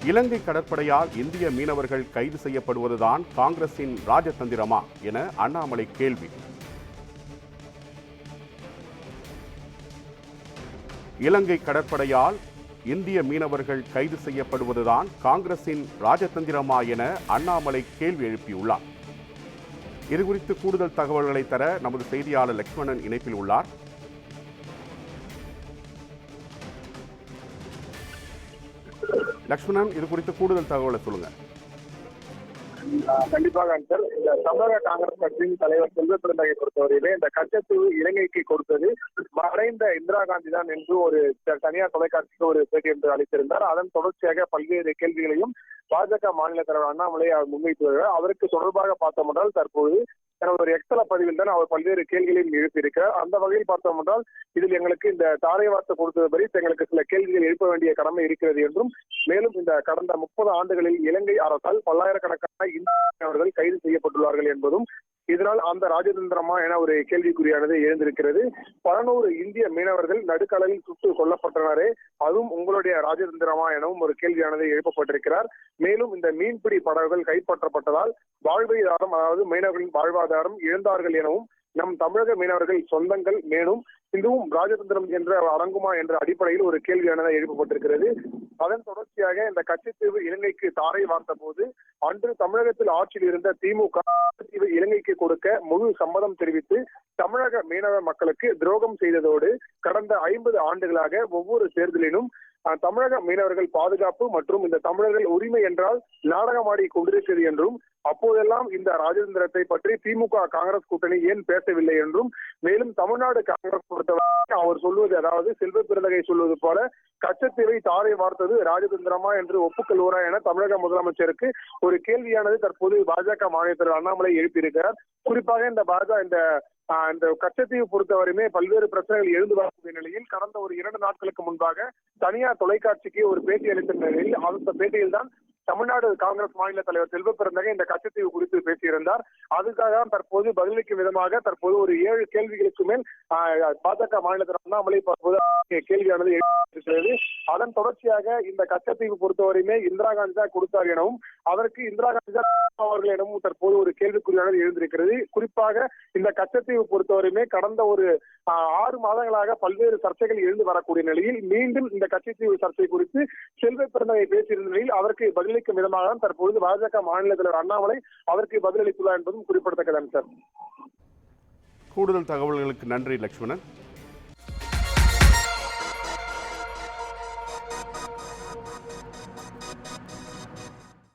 இலங்கை கடற்படையால் இந்திய மீனவர்கள் கைது செய்யப்படுவதுதான் காங்கிரசின் ராஜதந்திரமா என அண்ணாமலை கேள்வி. இலங்கை கடற்படையால் இந்திய மீனவர்கள் கைது செய்யப்படுவதுதான் காங்கிரசின் ராஜதந்திரமா என அண்ணாமலை கேள்வி எழுப்பியுள்ளார். இதுகுறித்து கூடுதல் தகவல்களை தர நமது செய்தியாளர் லட்சுமணன் இணைப்பில் உள்ளார். லட்சுமணன், இது குறித்து கூடுதல் தகவலை சொல்லுங்க. கண்டிப்பாக சார், இந்த தமிழக காங்கிரஸ் கட்சியின் தலைவர் செல்வ பெருந்தகையை பொறுத்தவரையிலே இந்த கச்சத்தீவு இலங்கைக்கு கொடுத்தது மறைந்த இந்திரா காந்தி தான் என்று ஒரு தனியார் தொலைக்காட்சிக்கு ஒரு பேட்டி என்று அளித்திருந்தார். அதன் தொடர்ச்சியாக பல்வேறு கேள்விகளையும் பாஜக மாநில தலைவர் அண்ணாமலை அவர் முன்வைத்து வருகிறார். அவருக்கு தொடர்பாக பார்த்தோம் என்றால் தற்போது ஒரு எக்ஸல பதிவில் தான் அவர் பல்வேறு கேள்விகளையும் எழுப்பியிருக்கிறார். அந்த வகையில் பார்த்தோம் என்றால் இதில் எங்களுக்கு இந்த தாரை வார்த்தை கொடுத்தது படி எங்களுக்கு சில கேள்விகள் எழுப்ப வேண்டிய கடமை இருக்கிறது என்றும், மேலும் இந்த கடந்த 30 ஆண்டுகளில் இலங்கை அரசால் பல்லாயிரக்கணக்கான இந்தியர்கள் கைது செய்யப்பட்டுள்ளார்கள் என்பதும், இதனால் அந்த ராஜதந்திரமா என ஒரு கேள்விக்குறியானது எழுந்திருக்கிறது. 11 இந்திய மீனவர்கள் நடுக்கடலில் சுட்டு கொல்லப்பட்டனரே, அதுவும் உங்களுடைய ராஜதந்திரமா எனவும் ஒரு கேள்வியானது எழுப்பப்பட்டிருக்கிறார். மேலும் இந்த மீன்பிடி படகுகள் கைப்பற்றப்பட்டதால் வாழ்வாதாரம், அதாவது மீனவர்களின் வாழ்வாதாரம் இழந்தார்கள் எனவும், நம் தமிழக மீனவர்கள் சொந்தங்கள் மேலும் இதுவும் ராஜதந்திரம் என்ற அடங்குமா என்ற அடிப்படையில் ஒரு கேள்வியானது எழுப்பப்பட்டிருக்கிறது. அதன் தொடர்ச்சியாக இந்த கச்சத்தீவு இலங்கைக்கு தாரை வார்த்த போது அன்று தமிழகத்தில் ஆட்சியில் இருந்த திமுக கச்சத்தீவு இலங்கைக்கு கொடுக்க முழு சம்மதம் தெரிவித்து தமிழக மீனவ மக்களுக்கு துரோகம் செய்ததோடு கடந்த 50 ஆண்டுகளாக ஒவ்வொரு தேர்தலிலும் தமிழக மீனவர்கள் பாதுகாப்பு மற்றும் இந்த தமிழர்கள் உரிமை என்றால் நாடகமாடி கொண்டிருக்கிறது என்றும், அப்போதெல்லாம் இந்த ராஜதந்திரத்தை பற்றி திமுக காங்கிரஸ் கூட்டணி ஏன் பேசவில்லை என்றும், மேலும் தமிழ்நாடு காங்கிரஸ் பொறுத்தவரை அவர் சொல்வது, அதாவது செல்வ பெருந்தகை சொல்வது போல கச்சத்தீவை தாரை வார்த்தது ராஜதந்திரமா என்று ஒப்புக்கொள்வாரா என தமிழக முதலமைச்சருக்கு ஒரு கேள்வியானது தற்போது பாஜக மாநில தலைவர் அண்ணாமலை எழுப்பியிருக்கிறார். குறிப்பாக இந்த கச்சத்தீவு பொறுத்தவரையுமே பல்வேறு பிரச்சனைகள் எழுந்து வரக்கூடிய நிலையில் கடந்த ஒரு 2 நாட்களுக்கு முன்பாக தனியார் தொலைக்காட்சிக்கு ஒரு பேட்டி அளித்த நிலையில் அந்த பேட்டியில் தான் தமிழ்நாடு காங்கிரஸ் மாநில தலைவர் செல்வ பெருந்தகை இந்த கச்சத்தீவு குறித்து பேசியிருந்தார். அதுக்காக தான் தற்போது பதிலளிக்கும் விதமாக தற்போது ஒரு 7 கேள்விகளுக்கு மேல் பாஜக மாநில தலைவர் அண்ணாமலை கேள்வியானது இருக்கிறது. அதன் தொடர்ச்சியாக இந்த கச்சத்தீவு பொறுத்தவரையுமே இந்திரா காந்தி தான் கொடுத்தார் எனவும், அதற்கு இந்திரா காந்தி தான் அவர்கள் எனவும் தற்போது ஒரு கேள்விக்குறியானது எழுந்திருக்கிறது. குறிப்பாக இந்த கச்சத்தீவு பொறுத்தவரையுமே கடந்த ஒரு 6 மாதங்களாக பல்வேறு சர்ச்சைகள் எழுந்து வரக்கூடிய நிலையில் மீண்டும் இந்த கச்சத்தீவு சர்ச்சை குறித்து செல்வ பெருந்தகை பேசியிருந்த நிலையில் அதற்கு பதிலளிக்கும் விதமாக தான் தற்போது பாஜக மாநில தலைவர் அண்ணாமலை அதற்கு பதிலளித்துள்ளார் என்பதும் குறிப்பிடத்தக்கதான் சார். கூடுதல் தகவல்களுக்கு நன்றி லட்சுமணன்.